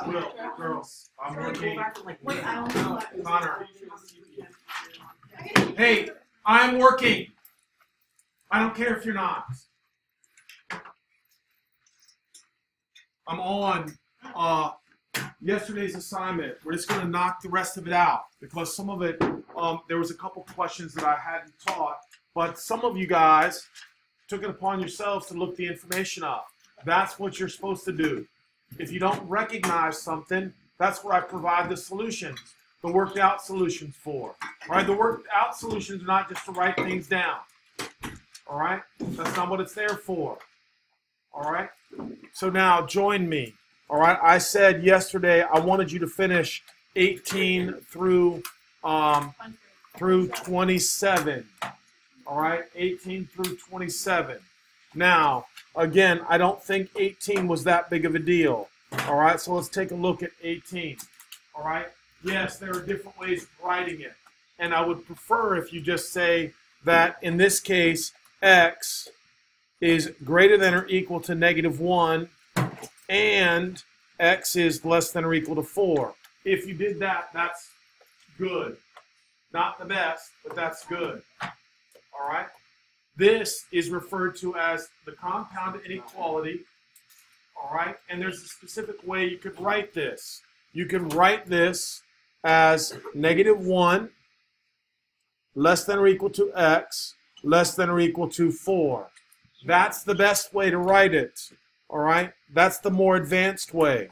Will, girls, I'm working. Wait, I don't know. Connor. Hey, I'm working. I don't care if you're not. I'm on yesterday's assignment. We're just going to knock the rest of it out because some of it, there was a couple questions that I hadn't taught, but some of you guys took it upon yourselves to look the information up. That's what you're supposed to do. If you don't recognize something, that's where I provide the solutions, the worked out solutions for. All right, the worked out solutions are not just to write things down. All right, that's not what it's there for. All right, so now join me. All right, I said yesterday I wanted you to finish 18 through 27. All right, 18 through 27. Now, again, I don't think 18 was that big of a deal. All right, so let's take a look at 18. All right, yes, there are different ways of writing it. And I would prefer if you just say that in this case, x is greater than or equal to -1 and x is less than or equal to 4. If you did that, that's good. Not the best, but that's good. All right? This is referred to as the compound inequality. All right? And there's a specific way you could write this. You could write this as -1 less than or equal to x less than or equal to 4. That's the best way to write it. All right? That's the more advanced way.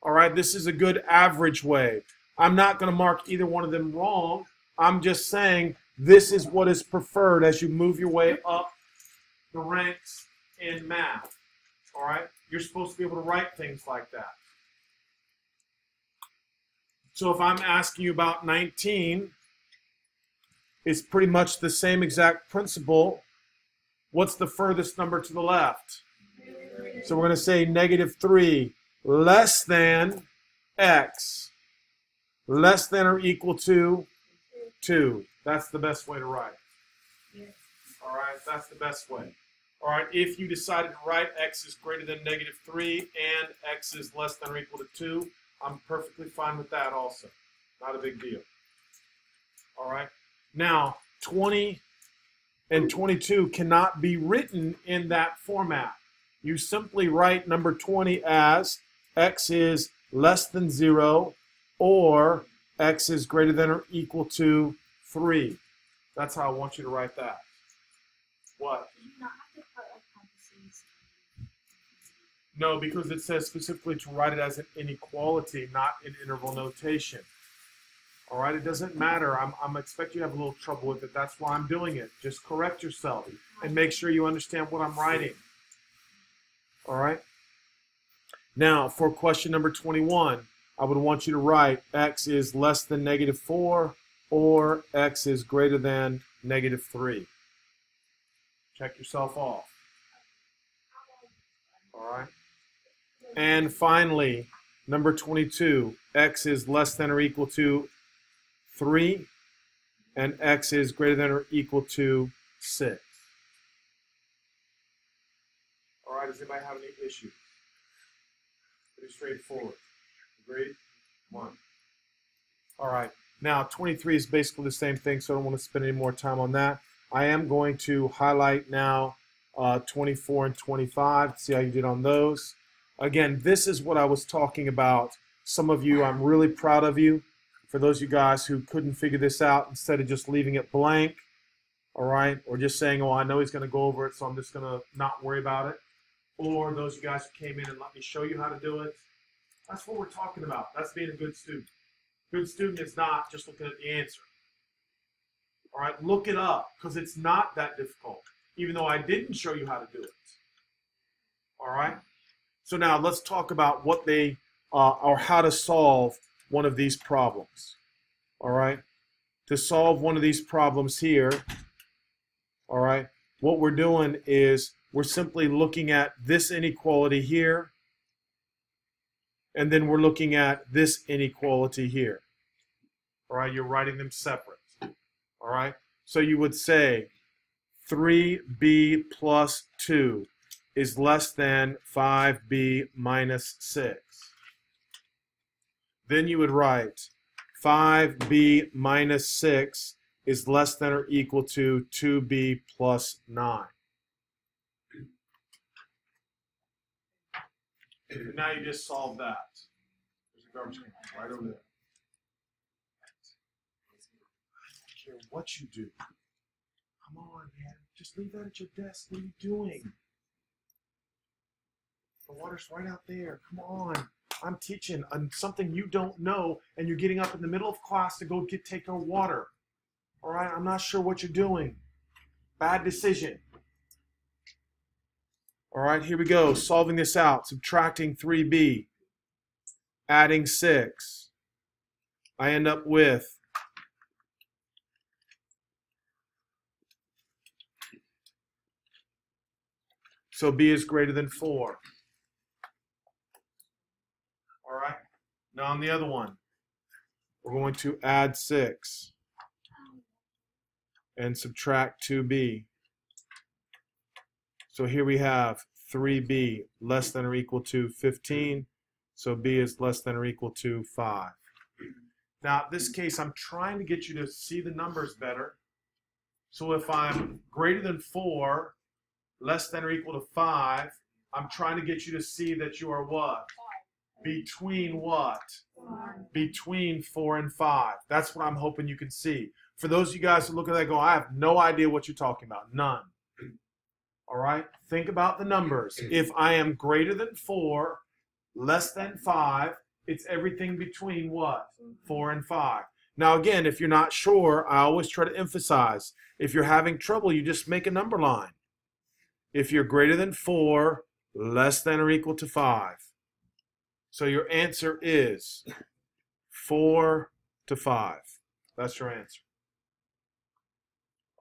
All right? This is a good average way. I'm not going to mark either one of them wrong. I'm just saying this is what is preferred as you move your way up the ranks in math. All right? You're supposed to be able to write things like that. So if I'm asking you about 19, it's pretty much the same exact principle. What's the furthest number to the left? So we're going to say -3 less than x less than or equal to 2. That's the best way to write. All right, that's the best way. All right, if you decided to write x is greater than -3 and x is less than or equal to 2, I'm perfectly fine with that also. Not a big deal. All right. Now, 20 and 22 cannot be written in that format. You simply write number 20 as x is less than 0 or x is greater than or equal to 3. That's how I want you to write that. What? No, because it says specifically to write it as an inequality, not in interval notation. All right, it doesn't matter. I'm expecting you to have a little trouble with it. That's why I'm doing it. Just correct yourself and make sure you understand what I'm writing. All right? Now, for question number 21, I would want you to write x is less than -4 or x is greater than -3. Check yourself off. All right? And finally, number 22, x is less than or equal to 3, and x is greater than or equal to 6. All right, does anybody have any issues? Pretty straightforward. Agreed? 1. All right, now 23 is basically the same thing, so I don't want to spend any more time on that. I am going to highlight now 24 and 25, see how you did on those. Again, this is what I was talking about. Some of you, I'm really proud of you. For those of you guys who couldn't figure this out, instead of just leaving it blank, all right, or just saying, oh, I know he's going to go over it, so I'm just going to not worry about it. Or those of you guys who came in and let me show you how to do it. That's what we're talking about. That's being a good student. Good student is not just looking at the answer. All right, look it up, because it's not that difficult, even though I didn't show you how to do it. All right? So now let's talk about what they or how to solve one of these problems. All right? To solve one of these problems here, all right, what we're doing is we're simply looking at this inequality here, and then we're looking at this inequality here. All right? You're writing them separate. All right? So you would say 3b plus 2 is less than 5b minus 6. then you would write 5b minus 6 is less than or equal to 2b plus 9. And now you just solve that. There's a garbage can right over there. I don't care what you do. Come on, man. Just leave that at your desk. What are you doing? The water's right out there. Come on. I'm teaching on something you don't know, and you're getting up in the middle of class to go take your water. All right? I'm not sure what you're doing. Bad decision. All right, here we go. Solving this out. Subtracting 3b. Adding 6. I end up with so b is greater than 4. All right. Now on the other one, we're going to add 6 and subtract 2b. So here we have 3b less than or equal to 15. So b is less than or equal to 5. Now, in this case, I'm trying to get you to see the numbers better. So if I'm greater than 4, less than or equal to 5, I'm trying to get you to see that you are what? Between what? 4. Between 4 and 5. That's what I'm hoping you can see. For those of you guys who look at that go, I have no idea what you're talking about. None. All right? Think about the numbers. If I am greater than 4, less than 5, it's everything between what? 4 and 5. Now, again, if you're not sure, I always try to emphasize, if you're having trouble, you just make a number line. If you're greater than 4, less than or equal to 5. So your answer is 4 to 5. That's your answer.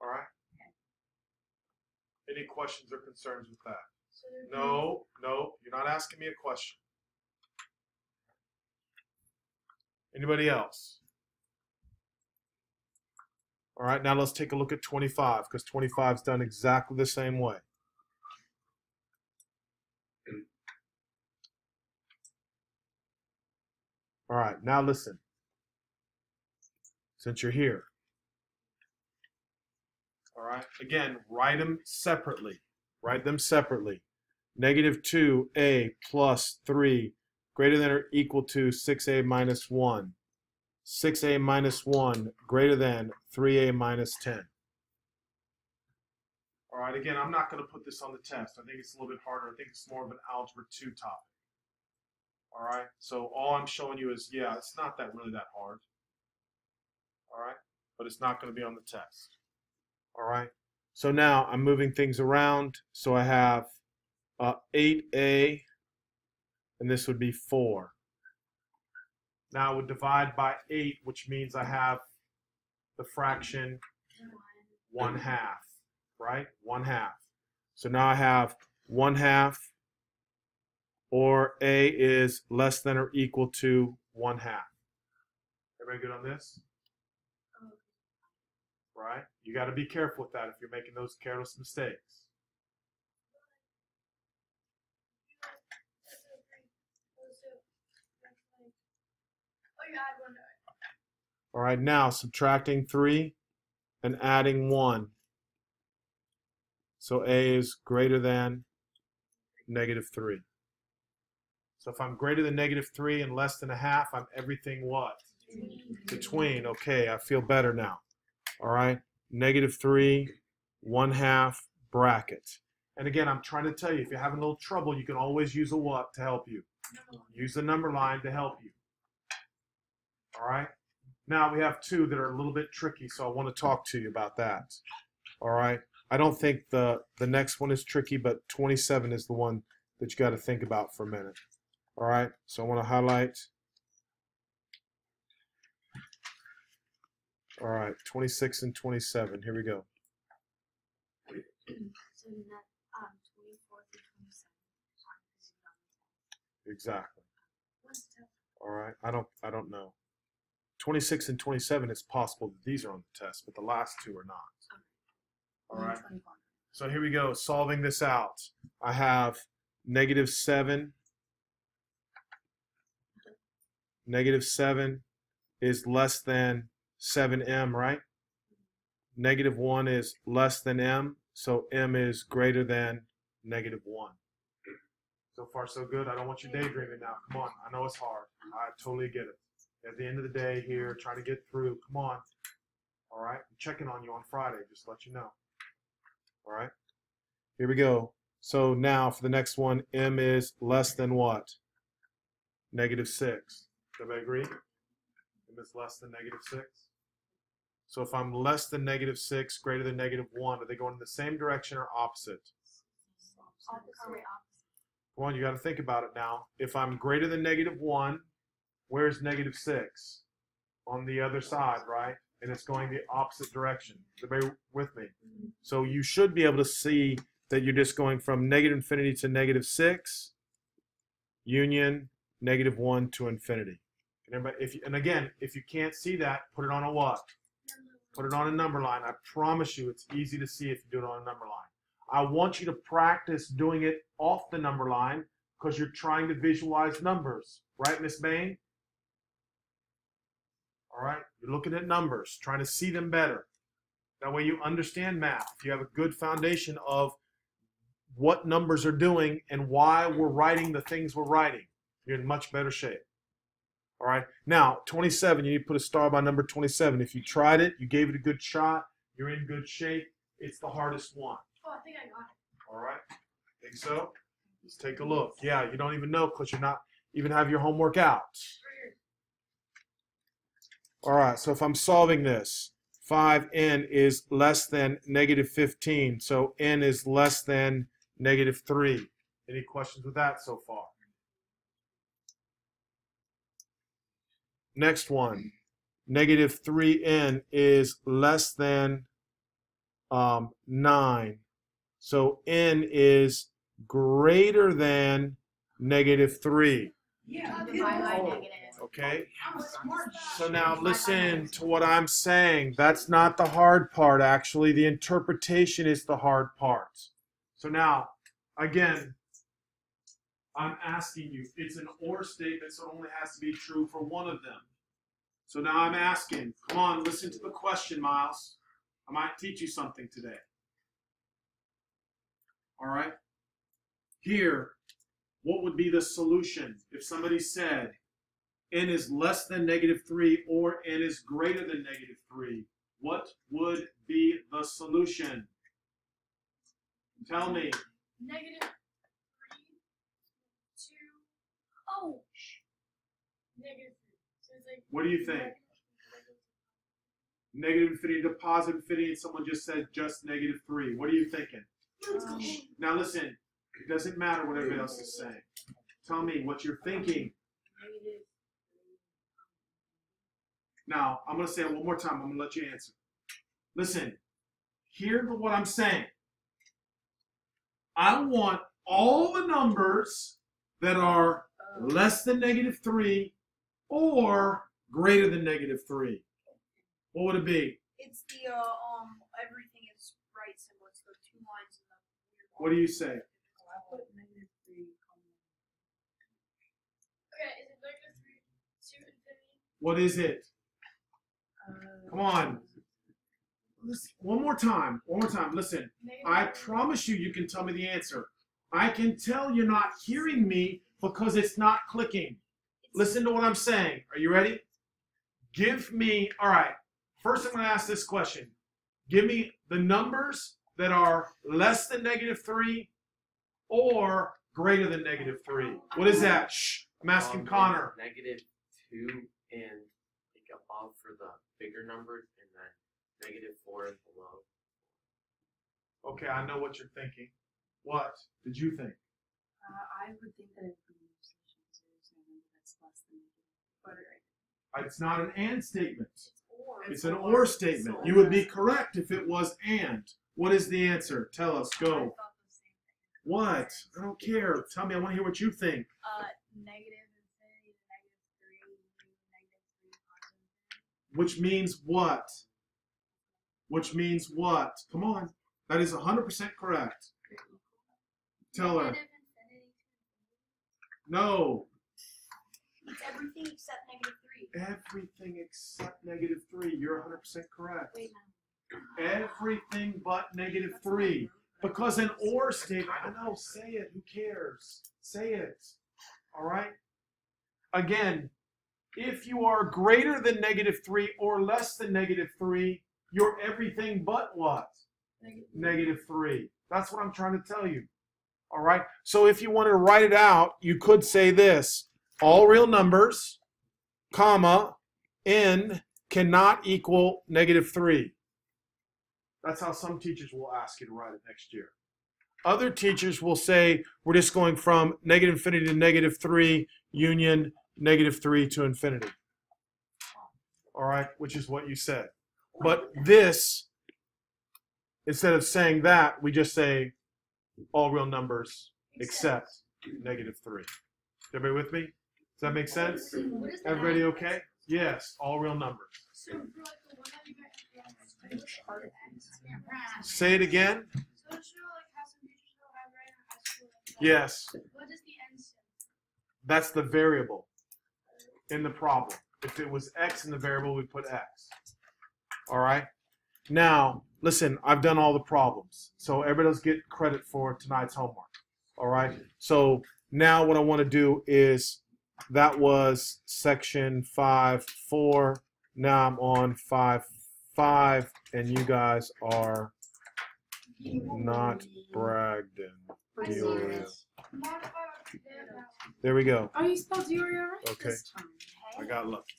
All right? Any questions or concerns with that? No, you're not asking me a question. Anybody else? All right, now let's take a look at 25, because 25 is done exactly the same way. All right, now listen. Since you're here. All right, again, write them separately. Write them separately. Negative 2a plus 3 greater than or equal to 6a minus 1. 6a minus 1 greater than 3a minus 10. All right, again, I'm not going to put this on the test. I think it's a little bit harder. I think it's more of an Algebra 2 topic. All right, so all I'm showing you is, yeah, it's not really that hard. All right, but it's not going to be on the test. All right, so now I'm moving things around. So I have 8a, and this would be 4. Now I would divide by 8, which means I have the fraction 1/2, right? 1/2. So now I have 1/2, or a is less than or equal to 1/2. Everybody good on this? Right? You got to be careful with that if you're making those careless mistakes. All right, now subtracting 3 and adding 1. So a is greater than negative 3. So if I'm greater than negative 3 and less than 1/2, I'm everything what? Between. Okay, I feel better now. All right, negative 3, 1/2 bracket. And again, I'm trying to tell you, if you're having a little trouble, you can always use a what to help you? Use the number line to help you. All right, now we have 2 that are a little bit tricky, so I want to talk to you about that. All right, I don't think the next one is tricky, but 27 is the one that you got to think about for a minute. All right, so I want to highlight. All right, 26 and 27. Here we go. So not 24 to 27. Exactly. All right, I don't know. 26 and 27, it's possible that these are on the test, but the last 2 are not. All right. So here we go, solving this out. I have negative 7, negative 7 is less than 7m, right? Negative 1 is less than m, so m is greater than negative 1. So far, so good. I don't want you daydreaming now. Come on. I know it's hard. I totally get it. At the end of the day here, trying to get through. Come on. All right? I'm checking on you on Friday, just to let you know. All right? Here we go. So now for the next one, m is less than what? Negative 6. Does everybody agree? M is less than negative 6. So if I'm less than negative 6, greater than negative 1, are they going in the same direction or opposite? Opposite. Come on, you got to think about it now. If I'm greater than negative 1, where's negative 6? On the other side, right? And it's going the opposite direction. Is everybody with me? So you should be able to see that you're just going from negative infinity to negative 6, union negative 1 to infinity. And, everybody, and again, if you can't see that, put it on a what? Put it on a number line. I promise you it's easy to see if you do it on a number line. I want you to practice doing it off the number line because you're trying to visualize numbers. Right, Miss Bain? All right? You're looking at numbers, trying to see them better. That way you understand math. You have a good foundation of what numbers are doing and why we're writing the things we're writing. You're in much better shape. All right? Now, 27, you need to put a star by number 27. If you tried it, you gave it a good shot, you're in good shape. It's the hardest one. Oh, I think I got it. All right? Think so? Let's take a look. Yeah, you don't even know because you're not even have your homework out. All right, so if I'm solving this, 5n is less than negative 15. So n is less than negative 3. Any questions with that so far? Next one, negative 3n is less than 9. So n is greater than negative 3. Yeah. Okay? So now listen to what I'm saying. That's not the hard part, actually. The interpretation is the hard part. So now, again, I'm asking you. It's an or statement, so it only has to be true for one of them. So now I'm asking. Come on, listen to the question, Miles. I might teach you something today. All right? Here, what would be the solution if somebody said n is less than negative 3 or n is greater than negative 3? What would be the solution? Tell me. Negative 3, 2, oh, negative 3. So it's like What do you think? Negative infinity to positive infinity, and someone just said just negative 3. What are you thinking? Now listen, it doesn't matter what everybody else is saying. Tell me what you're thinking. Now, I'm going to say it one more time. I'm going to let you answer. Listen, hear what I'm saying. I want all the numbers that are less than negative 3 or greater than negative 3. What would it be? It's the everything is right symbol. It's the 2 lines in the weird. What do you say? I put negative 3. Okay, is it negative 3 to infinity? What is it? Come on. Listen, one more time. One more time. Listen. I promise you, you can tell me the answer. I can tell you're not hearing me because it's not clicking. Listen to what I'm saying. Are you ready? Give me, all right. First, I'm going to ask this question. Give me the numbers that are less than negative 3 or greater than negative 3. What is that? Shh. I'm asking Connor. Negative 2 and like above for the bigger numbers, and then negative 4 and below. Okay, I know what you're thinking. What did you think? I would think that it would be that's less than negative. It's not an and statement. Or. It's an or statement. You would be correct if it was and. What is the answer? Tell us. Go. What? I don't care. Tell me. I want to hear what you think. Negative infinity to negative 3, negative 3 positive. Which means what? Which means what? Come on. That is 100% correct. Tell her. Negative infinity to No. It's everything except -3. Everything except -3. You're 100% correct. Wait, Everything but -3. Because an or statement, I know, say it, who cares? Say it. All right? Again, if you are greater than -3 or less than -3, you're everything but what? -3. That's what I'm trying to tell you. All right? So if you wanted to write it out, you could say this. All real numbers, comma, n cannot equal -3. That's how some teachers will ask you to write it next year. Other teachers will say, we're just going from -infinity to -3, union -3 to infinity. All right, which is what you said. But this, instead of saying that, we just say all real numbers except -3. Everybody with me? Does that make sense? Everybody okay? Yes, all real numbers. So for like the one that you got part of X. Say it again. So show like how some teachers will have right in high school. Yes, What does the N stand? that's the variable in the problem. If it was X in the variable, we put X. All right? Now, listen, I've done all the problems. So everybody else get credit for tonight's homework. All right? So now what I want to do is, that was section 5.4. Now I'm on 5.5, and you guys are not Bragdon. Deoreo. There we go. Oh, you spelled Deoreo right Okay. this time. I got lucky.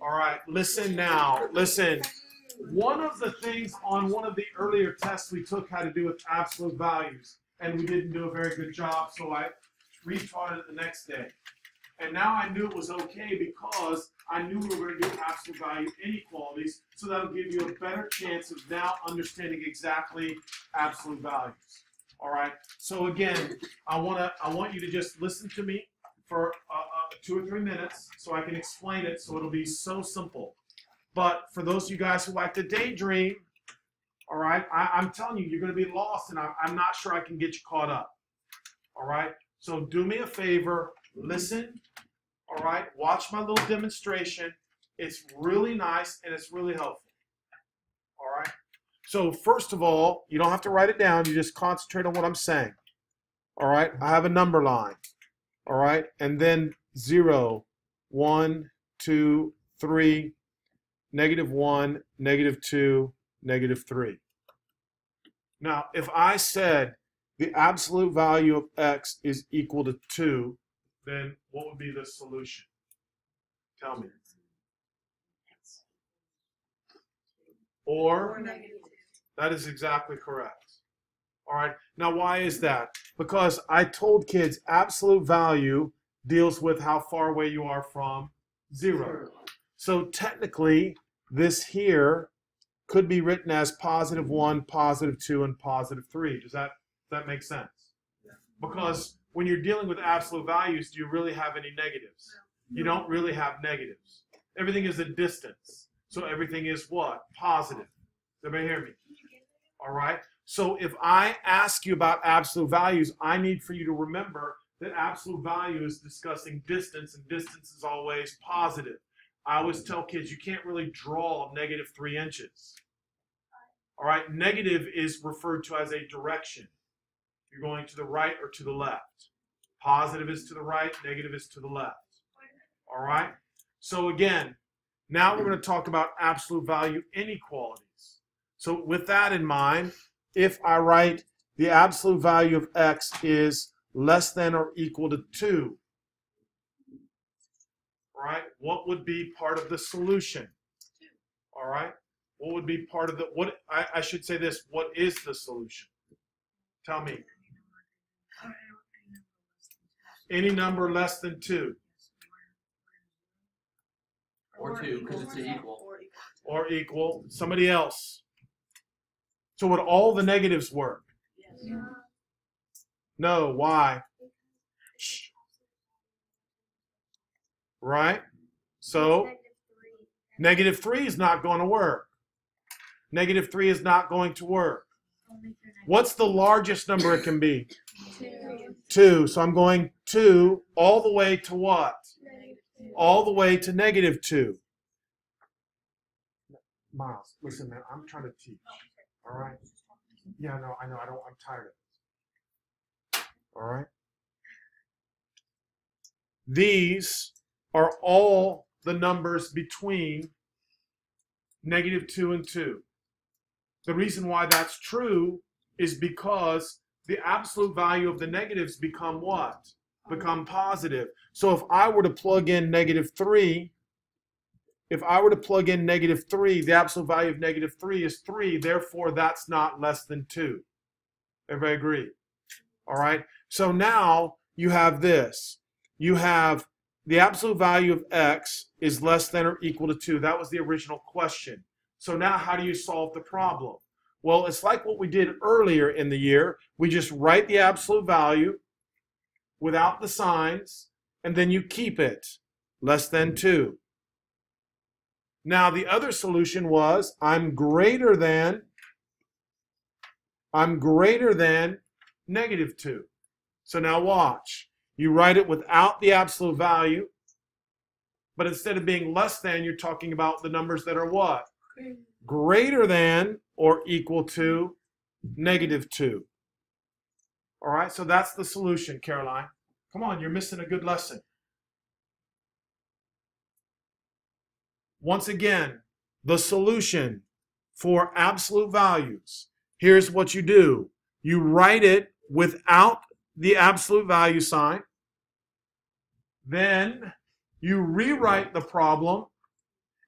All right, listen now. Listen. One of the things on one of the earlier tests we took had to do with absolute values, and we didn't do a very good job, so I retaught it the next day. And now I knew it was okay because I knew we were going to do absolute value inequalities, so that'll give you a better chance of now understanding exactly absolute values. All right. So again, I want you to just listen to me for 2 or 3 minutes so I can explain it. So it'll be so simple. But for those of you guys who like to daydream, all right, I'm telling you, you're going to be lost, and I'm not sure I can get you caught up. All right. So do me a favor, listen. All right, watch my little demonstration. It's really nice and it's really helpful. All right. So first of all, you don't have to write it down. You just concentrate on what I'm saying. All right. I have a number line. All right. And then 0, 1, 2, 3, -1, -2, -3. Now, if I said the absolute value of x is equal to 2, then what would be the solution? Tell me. Or that is exactly correct. All right. Now, why is that? Because I told kids absolute value deals with how far away you are from 0. So technically, this here could be written as +1, +2, and +3. Does that make sense? Because when you're dealing with absolute values, do you really have any negatives? You don't really have negatives. Everything is a distance. So everything is what? Positive. Does everybody hear me? All right. So if I ask you about absolute values, I need for you to remember that absolute value is discussing distance, and distance is always positive. I always tell kids you can't really draw -3 inches. All right. Negative is referred to as a direction. You're going to the right or to the left. Positive is to the right, negative is to the left. All right? So again, now we're going to talk about absolute value inequalities. So with that in mind, if I write the absolute value of x is less than or equal to 2, all right, what would be part of the solution? All right? What would be part of the, I should say this, what is the solution? Tell me. Any number less than 2. Or 2, because it's an equal. Or equal. Somebody else. So would all the negatives work? Yes. No. Why? Right? So -3 is not going to work. -3 is not going to work. What's the largest number it can be? 2. So I'm going 2 all the way to what? all the way to negative 2. Miles, listen, man, I'm trying to teach. All right? Yeah, no, I know. I'm tired of it. All right? These are all the numbers between negative 2 and 2. The reason why that's true is because the absolute value of the negatives become what? Become positive. So if I were to plug in negative 3, the absolute value of negative 3 is 3. Therefore, that's not less than 2. Everybody agree? All right. So now you have this. You have the absolute value of x is less than or equal to 2. That was the original question. So now how do you solve the problem? Well, it's like what we did earlier in the year. We just write the absolute value without the signs, and then you keep it less than 2. Now the other solution was I'm greater than negative 2. So now watch. You write it without the absolute value, but instead of being less than, you're talking about the numbers that are what? Greater than or equal to negative 2. All right, so that's the solution, Caroline. Come on, you're missing a good lesson. Once again, the solution for absolute values. Here's what you do. You write it without the absolute value sign. Then you rewrite the problem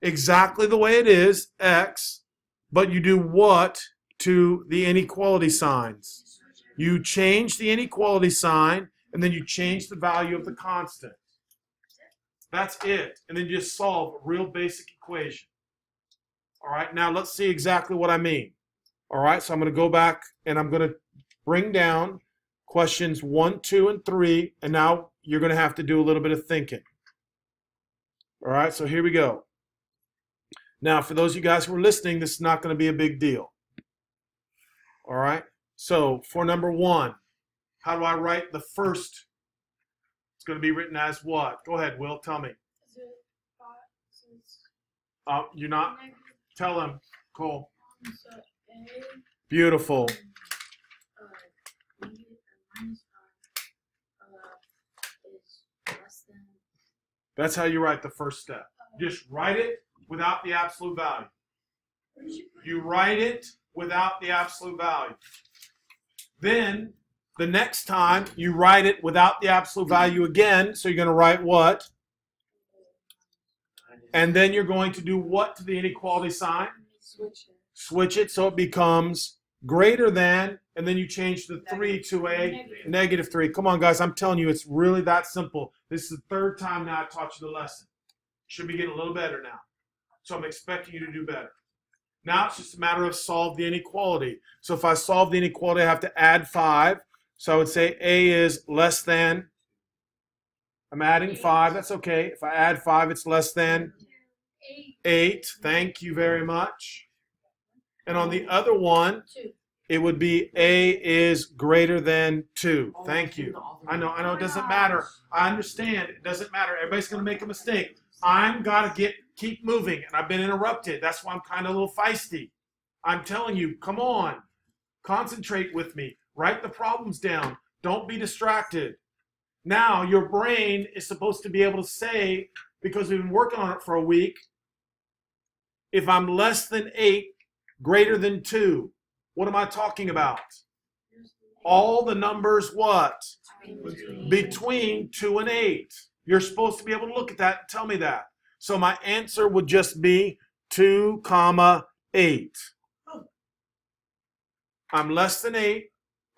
exactly the way it is, x, but you do what to the inequality signs? You change the inequality sign, and then you change the value of the constant. That's it. And then you just solve a real basic equation. All right, now let's see exactly what I mean. All right, so I'm going to go back and I'm going to bring down questions 1, 2, and 3, and now you're going to have to do a little bit of thinking. All right, so here we go. Now, for those of you guys who are listening, this is not going to be a big deal. All right, so for number 1, how do I write the first? It's going to be written as what? Go ahead, Will, tell me. Is it 5? You're not? Tell him, Cole. So A. Beautiful. Negative minus 5 is less than. That's how you write the first step. Just write it without the absolute value. You write it without the absolute value. Then, the next time, you write it without the absolute value again. So you're going to write what? And then you're going to do what to the inequality sign? Switch it so it becomes greater than, and then you change the 3 to a negative 3. Come on, guys. I'm telling you, it's really that simple. This is the third time now I taught you the lesson. Should be getting a little better now. So I'm expecting you to do better. Now it's just a matter of solve the inequality. So if I solve the inequality, I have to add 5. So I would say A is less than, I'm adding 5, that's okay. If I add 5, it's less than 8. Thank you very much. And on the other one, it would be A is greater than 2. Thank you. I know, it doesn't matter. I understand, it doesn't matter. Everybody's going to make a mistake. I'm got to keep moving, and I've been interrupted. That's why I'm kind of a little feisty. I'm telling you, come on. Concentrate with me. Write the problems down. Don't be distracted. Now, your brain is supposed to be able to say, because we've been working on it for a week, if I'm less than 8, greater than 2, what am I talking about? All the numbers what? Between 2 and 8. You're supposed to be able to look at that and tell me that. So my answer would just be 2, 8. I'm less than 8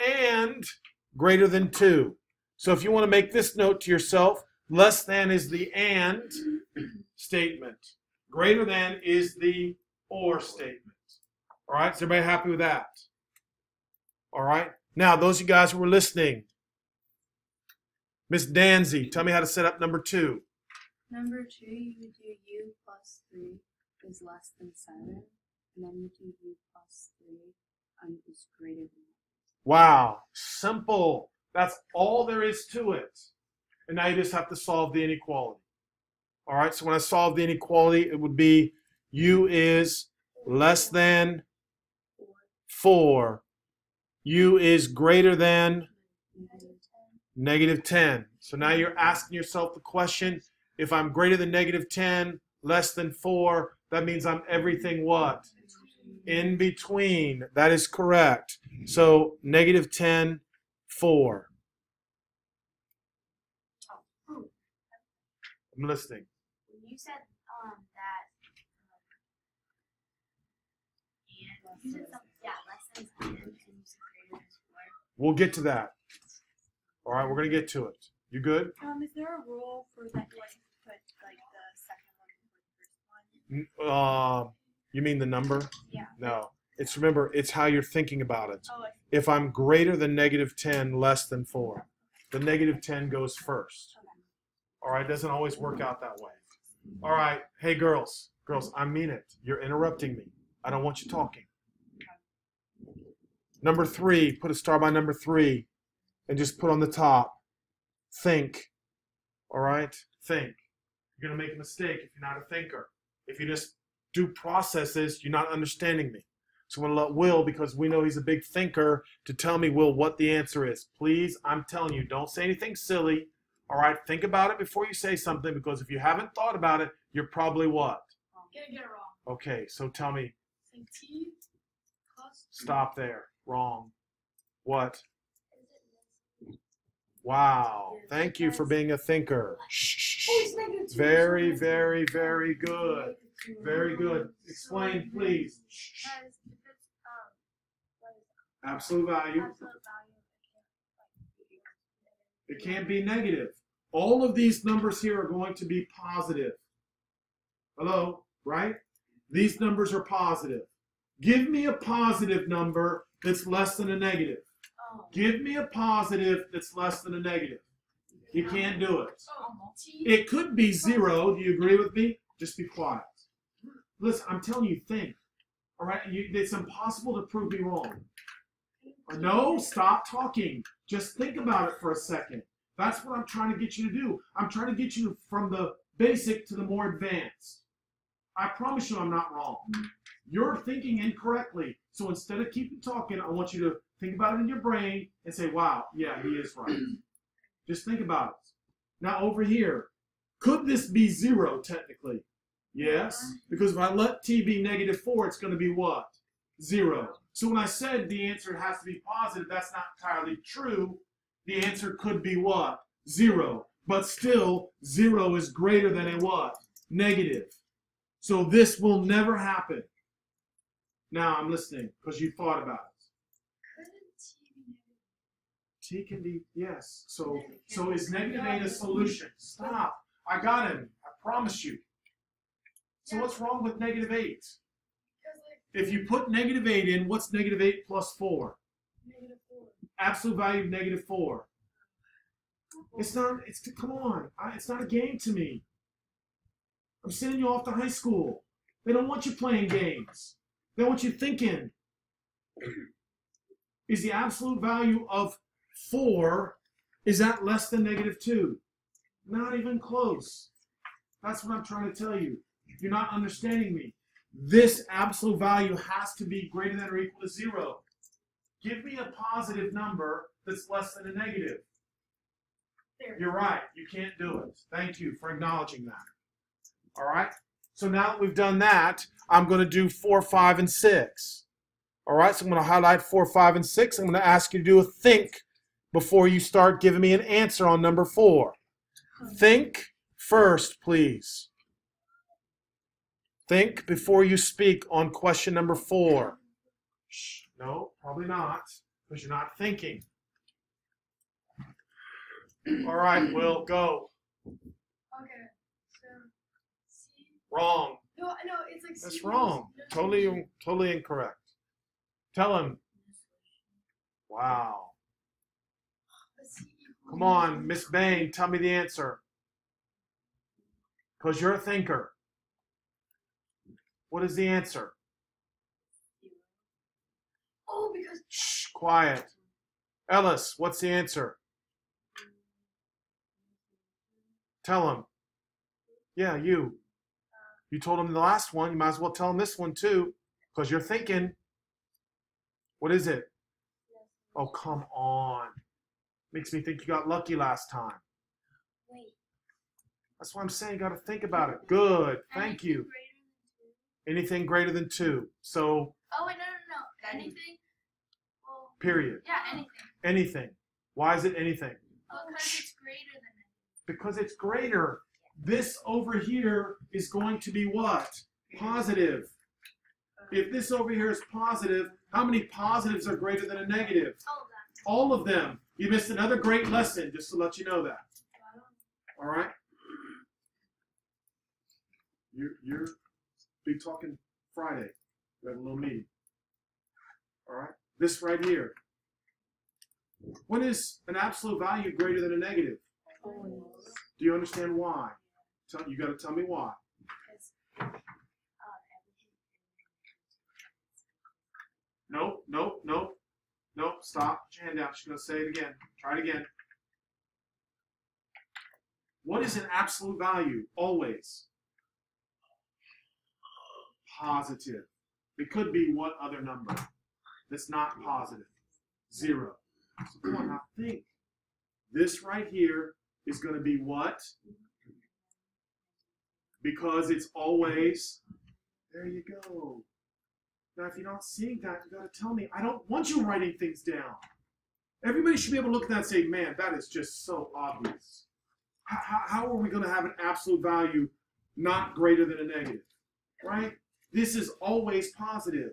and greater than 2. So if you want to make this note to yourself, less than is the and statement. Greater than is the or statement. All right, is everybody happy with that? All right. Now, those of you guys who were listening, Miss Danzy, tell me how to set up number 2. Number 2, you would do u plus 3 is less than 7. And then you do u plus 3 is greater than 1. Wow, simple. That's all there is to it. And now you just have to solve the inequality. All right, so when I solve the inequality, it would be u is less than 4. U is greater than -10. So now you're asking yourself the question, if I'm greater than -10, less than 4, that means I'm everything what? In between. That is correct. So -10, 4. I'm listening. When you said that and you said something less than 10 and you said greater than 4. We'll get to that. All right, we're going to get to it. You good? Is there a rule for that you like put like the second one before the first one? You mean the number? Yeah. No. Remember, it's how you're thinking about it. Oh, If I'm greater than -10, less than 4, the -10 goes first. All right, it doesn't always work out that way. All right, hey girls, I mean it. You're interrupting me. I don't want you talking. Number 3, put a star by number 3 and just put on the top, think. All right, think. You're going to make a mistake if you're not a thinker. If you just do processes, you're not understanding me. So I'm going to let Will, because we know he's a big thinker, to tell me, Will, what the answer is. Please, I'm telling you, don't say anything silly. All right, think about it before you say something, because if you haven't thought about it, you're probably what? Gonna get it wrong. Okay, so tell me. Say t plus. Stop there. Wrong. What? Wow. Thank you for being a thinker. Shh. Very, very, very good. Very good. Explain, please. Shh. Because if it's what is it? Absolute value. Absolute value, It can't be negative. All of these numbers here are going to be positive. Hello, right? These numbers are positive. Give me a positive number that's less than a negative. Give me a positive that's less than a negative. You can't do it. It could be 0. Do you agree with me? Just be quiet. Listen, I'm telling you, think. All right? It's impossible to prove me wrong. No, stop talking. Just think about it for a second. That's what I'm trying to get you to do. I'm trying to get you from the basic to the more advanced. I promise you I'm not wrong. You're thinking incorrectly. So instead of keeping talking, I want you to think about it in your brain and say, wow, yeah, he is right. Just think about it. Now over here, could this be 0 technically? Yes, because if I let t be -4, it's going to be what? 0. So when I said the answer has to be positive, that's not entirely true. The answer could be what? 0. But still, 0 is greater than a what? Negative. So this will never happen. Now I'm listening because you thought about it. T can be, yes. So is -8 a solution? Stop. I got him. I promise you. So what's wrong with -8? If you put -8 in, what's -8 plus 4? -4. Absolute value of -4. Come on. It's not a game to me. I'm sending you off to high school. They don't want you playing games. They want you thinking. Is the absolute value of 4, is that less than -2? Not even close. That's what I'm trying to tell you. You're not understanding me. This absolute value has to be greater than or equal to 0. Give me a positive number that's less than a negative. You're right. You can't do it. Thank you for acknowledging that. All right? So now that we've done that, I'm going to do 4, 5, and 6. All right? So I'm going to highlight 4, 5, and 6. I'm going to ask you to do a think before you start giving me an answer on number 4. Think first, please. Think before you speak on question number 4. Shh, no, probably not, because you're not thinking. All right, Will, go. Okay, so C. Wrong. No, it's like C. That's wrong. Totally incorrect. Tell him. Wow. Come on, Miss Bain, tell me the answer. Because you're a thinker. What is the answer? Oh, because. Shh, quiet. Ellis, what's the answer? Tell him. Yeah, you. You told him the last one. You might as well tell him this one too, because you're thinking. What is it? Oh, come on. Makes me think you got lucky last time. Wait. That's what I'm saying. You got to think about it. Good. Thank you. Anything greater than 2. So. Oh, wait, no. Anything? Well, period. yeah, anything. Anything. Why is it anything? Because it's greater than it. Because it's greater. This over here is going to be what? Positive. If this over here is positive, how many positives are greater than a negative? All of that. All of them. You missed another great lesson, just to let you know that. All right? You're be talking Friday. We have a little meeting. All right? This right here. When is an absolute value greater than a negative? Do you understand why? You got to tell me why. Nope. Stop. Put your hand down. She's going to say it again. Try it again. What is an absolute value? Always. Positive. It could be what other number? That's not positive. 0. So come on, now think. This right here is going to be what? Because it's always, there you go. Now, if you're not seeing that, you got to tell me. I don't want you writing things down. Everybody should be able to look at that and say, man, that is just so obvious. How are we going to have an absolute value not greater than a negative? Right? This is always positive.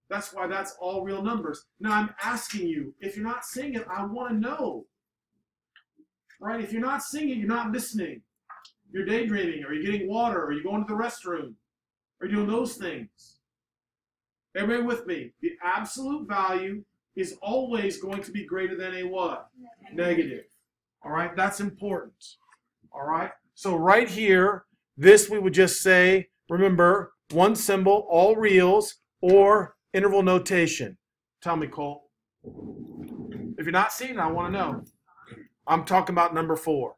That's why that's all real numbers. Now, I'm asking you, if you're not seeing it, I want to know. Right? If you're not seeing it, you're not listening. You're daydreaming, or you're getting water, or you're going to the restroom, or you're doing those things. Everybody with me? The absolute value is always going to be greater than a what? Negative. All right? That's important. All right? So right here, this we would just say, remember, one symbol, all reals, or interval notation. Tell me, Cole. If you're not seeing it, I want to know. I'm talking about number 4.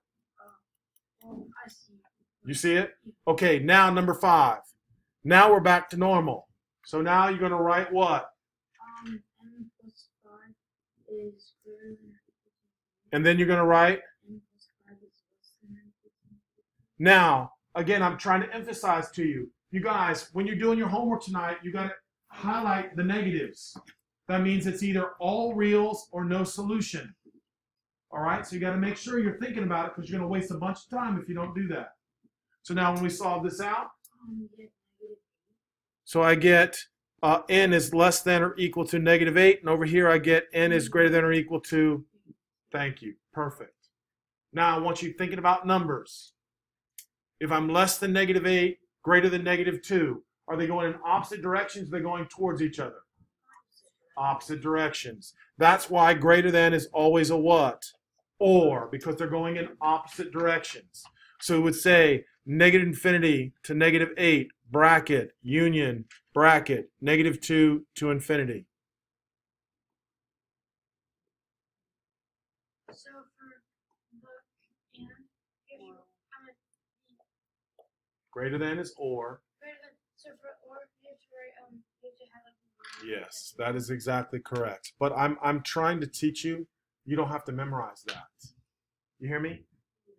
I see. You see it? Okay, now number 5. Now we're back to normal. So now you're going to write what? N plus 5 is greater than. And then you're going to write? N plus 5 is less than. Now, again, I'm trying to emphasize to you, you guys, when you're doing your homework tonight, you got to highlight the negatives. That means it's either all reals or no solution. All right, so you got to make sure you're thinking about it because you're going to waste a bunch of time if you don't do that. So now when we solve this out, so I get n is less than or equal to -8, and over here I get n is greater than or equal to, thank you, perfect. Now I want you thinking about numbers. If I'm less than -8, greater than -2, are they going in opposite directions or are they going towards each other? Opposite directions. That's why greater than is always a what? Or, because they're going in opposite directions. So we would say -infinity to -8, bracket, union, bracket, -2 to infinity. So for the and, if you, Greater than is or. greater than, so for or, you have to write, you have to have like. Yes, that is exactly correct. But I'm trying to teach you, you don't have to memorize that. You hear me?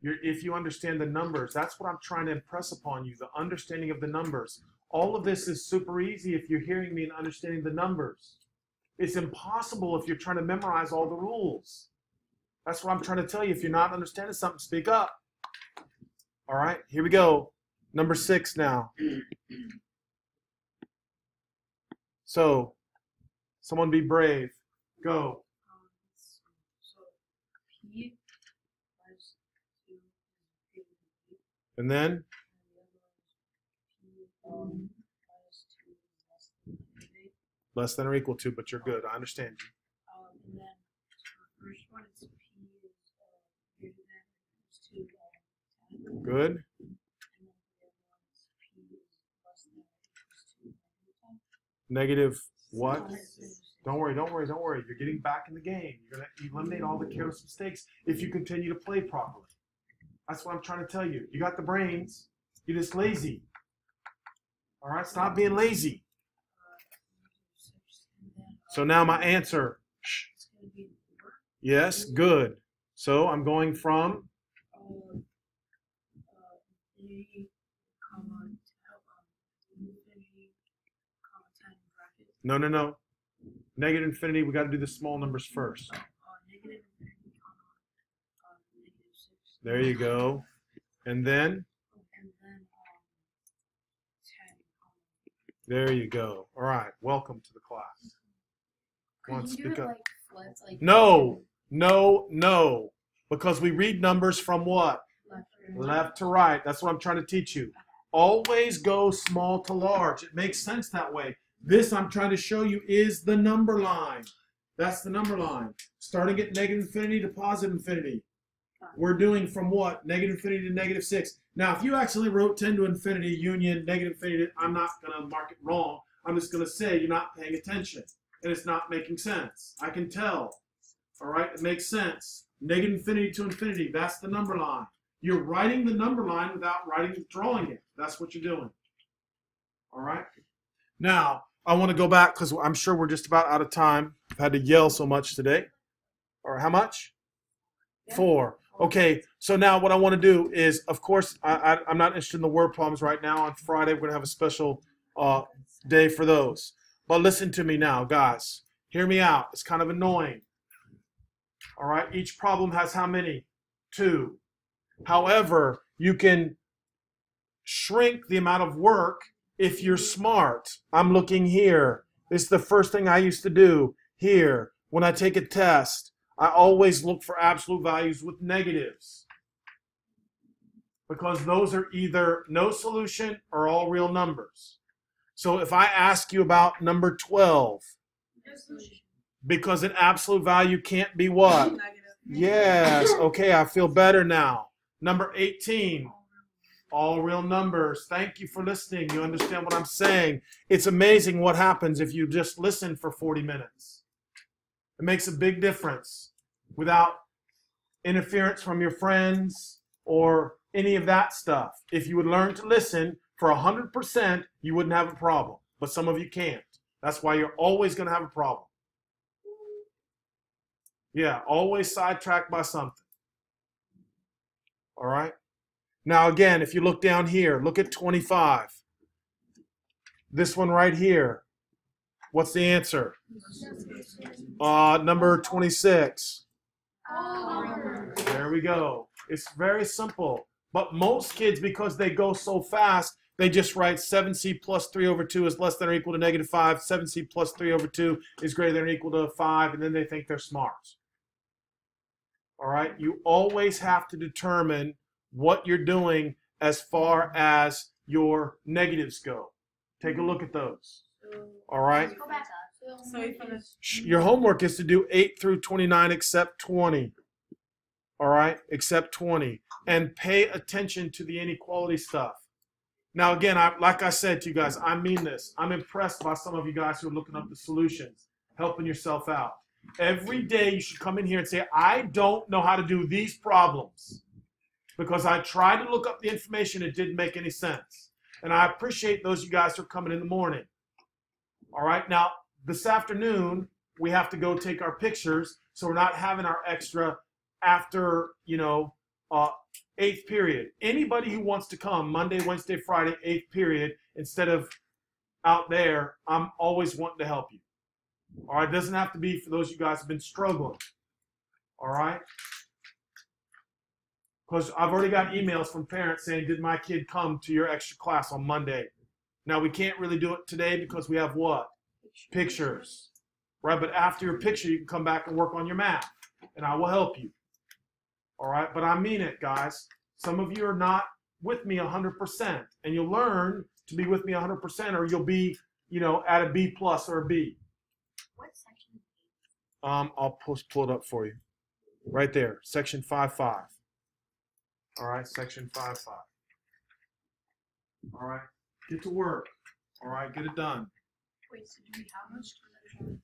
If you understand the numbers, that's what I'm trying to impress upon you, the understanding of the numbers. All of this is super easy if you're hearing me and understanding the numbers. It's impossible if you're trying to memorize all the rules. That's what I'm trying to tell you. If you're not understanding something, speak up. All right, here we go. Number 6 now. So, someone be brave. Go. So P minus 2 is greater than 8. And then? And the other one is P minus 2 is less than 8. Less than or equal to, but you're good. I understand you. And then for the first one, it's P is greater than or equals to 10. Good. And then the other one is P is less than or equals to -10. Negative what? Don't worry. You're getting back in the game. You're going to eliminate all the careless mistakes if you continue to play properly. That's what I'm trying to tell you. You got the brains. You're just lazy. All right, stop being lazy. So now my answer. It's going to be 4. Yes, good. So I'm going from 3, comma, infinity, comma, 10 bracket. no. Negative infinity, we got to do the small numbers first. Negative infinity, comma, negative 6. There you go. And then, And then 10, comma. there you go. All right, welcome to the class. Come on, Could you speak do it up. like flipped, like No. Because we read numbers from what? left, Left to right. That's what I'm trying to teach you. Always go small to large. It makes sense that way. This I'm trying to show you is the number line. That's the number line. Starting at negative infinity to positive infinity. We're doing from what? Negative infinity to negative 6. Now, if you actually wrote 10 to infinity, union, negative infinity, I'm not going to mark it wrong. I'm just going to say you're not paying attention. And it's not making sense. I can tell. All right? It makes sense. Negative infinity to infinity. That's the number line. You're writing the number line without drawing it. That's what you're doing. All right? Now, I want to go back because I'm sure we're just about out of time. I've had to yell so much today. Or how much? 4. Okay, so now what I want to do is, of course, I'm not interested in the word problems right now. On Friday, we're going to have a special day for those. But listen to me now, guys. Hear me out. It's kind of annoying. All right, each problem has how many? 2. However, you can shrink the amount of work if you're smart. I'm looking here. This is the first thing I used to do here. When I take a test, I always look for absolute values with negatives, because those are either no solution or all real numbers. So if I ask you about number 12, because an absolute value can't be what? Yes, okay, I feel better now. Number 18, all real numbers. Thank you for listening. You understand what I'm saying. It's amazing what happens if you just listen for 40 minutes. It makes a big difference without interference from your friends or any of that stuff. If you would learn to listen for 100%, you wouldn't have a problem. But some of you can't. That's why you're always going to have a problem. Yeah, always sidetracked by something. All right? Now, again, if you look down here, look at 25. This one right here. What's the answer? Number 26. There we go. It's very simple. But most kids, because they go so fast, they just write 7c plus 3 over 2 is less than or equal to negative 5. 7c plus 3 over 2 is greater than or equal to 5. And then they think they're smart. All right? You always have to determine what you're doing as far as your negatives go. Take a look at those. All right? Your homework is to do 8 through 29 except 20. All right? Except 20. And pay attention to the inequality stuff. Now, again, like I said to you guys, I mean this. I'm impressed by some of you guys who are looking up the solutions, helping yourself out. Every day you should come in here and say, I don't know how to do these problems because I tried to look up the information. It didn't make any sense. And I appreciate those of you guys who are coming in the morning. All right? Now, this afternoon, we have to go take our pictures, so we're not having our extra after, 8th period. Anybody who wants to come Monday, Wednesday, Friday, 8th period, instead of out there, I'm always wanting to help you. All right? It doesn't have to be for those of you guys who have been struggling. All right? Because I've already got emails from parents saying, did my kid come to your extra class on Monday? Now, we can't really do it today because we have what? Pictures. Right? But after your picture, you can come back and work on your math. And I will help you. All right? But I mean it, guys. Some of you are not with me 100%. And you'll learn to be with me 100% or you'll be, at a B plus or a B. What section? I'll pull it up for you. Right there. Section 5.5. All right? Section 5.5. All right? Get to work. All right? Get it done. Wait, so do we have much time?